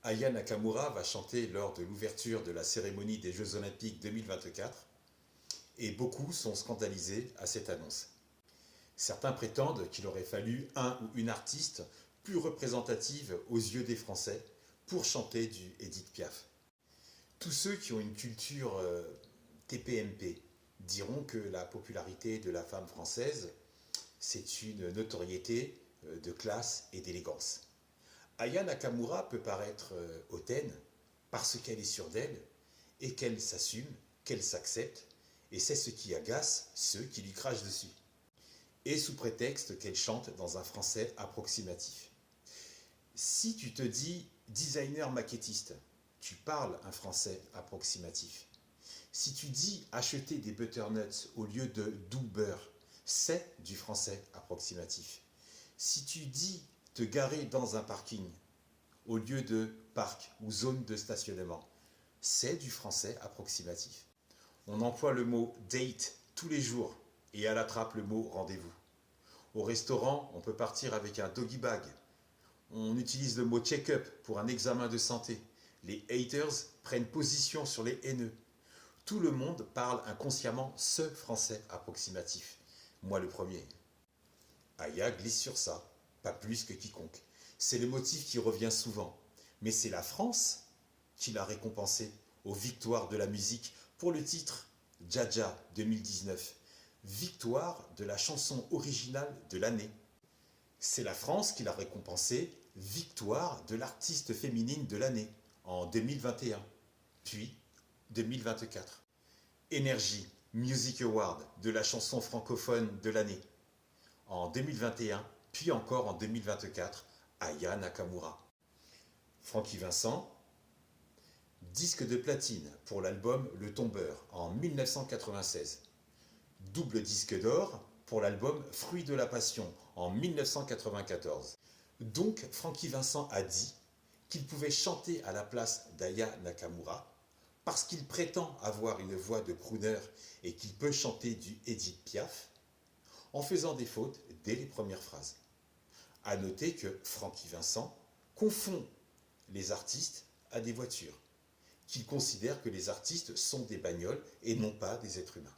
Aya Nakamura va chanter lors de l'ouverture de la cérémonie des Jeux Olympiques 2024 et beaucoup sont scandalisés à cette annonce. Certains prétendent qu'il aurait fallu un ou une artiste plus représentative aux yeux des Français pour chanter du Édith Piaf. Tous ceux qui ont une culture TPMP diront que la popularité de la femme française, c'est une notoriété de classe et d'élégance. Aya Nakamura peut paraître hautaine parce qu'elle est sûre d'elle et qu'elle s'assume, qu'elle s'accepte, et c'est ce qui agace ceux qui lui crachent dessus. Et sous prétexte qu'elle chante dans un français approximatif. Si tu te dis designer maquettiste, tu parles un français approximatif. Si tu dis acheter des butternuts au lieu de doux beurre, c'est du français approximatif. Si tu dis te garer dans un parking au lieu de parc ou zone de stationnement, c'est du français approximatif. On emploie le mot date tous les jours et à la trappe le mot rendez-vous. Au restaurant, on peut partir avec un doggy bag. On utilise le mot check-up pour un examen de santé. Les haters prennent position sur les haineux. Tout le monde parle inconsciemment ce français approximatif. Moi le premier. Aya glisse sur ça, pas plus que quiconque. C'est le motif qui revient souvent. Mais c'est la France qui l'a récompensé aux victoires de la musique pour le titre Dja 2019. Victoire de la chanson originale de l'année. C'est la France qui l'a récompensé victoire de l'artiste féminine de l'année en 2021, puis 2024. Energy Music Award de la chanson francophone de l'année en 2021, puis encore en 2024, Aya Nakamura. Francky Vincent, disque de platine pour l'album Le Tombeur en 1996. Double disque d'or pour l'album Fruits de la Passion en 1994. Donc Francky Vincent a dit qu'il pouvait chanter à la place d'Aya Nakamura parce qu'il prétend avoir une voix de crooner et qu'il peut chanter du Édith Piaf en faisant des fautes dès les premières phrases. A noter que Francky Vincent confond les artistes à des voitures, qu'il considère que les artistes sont des bagnoles et non pas des êtres humains.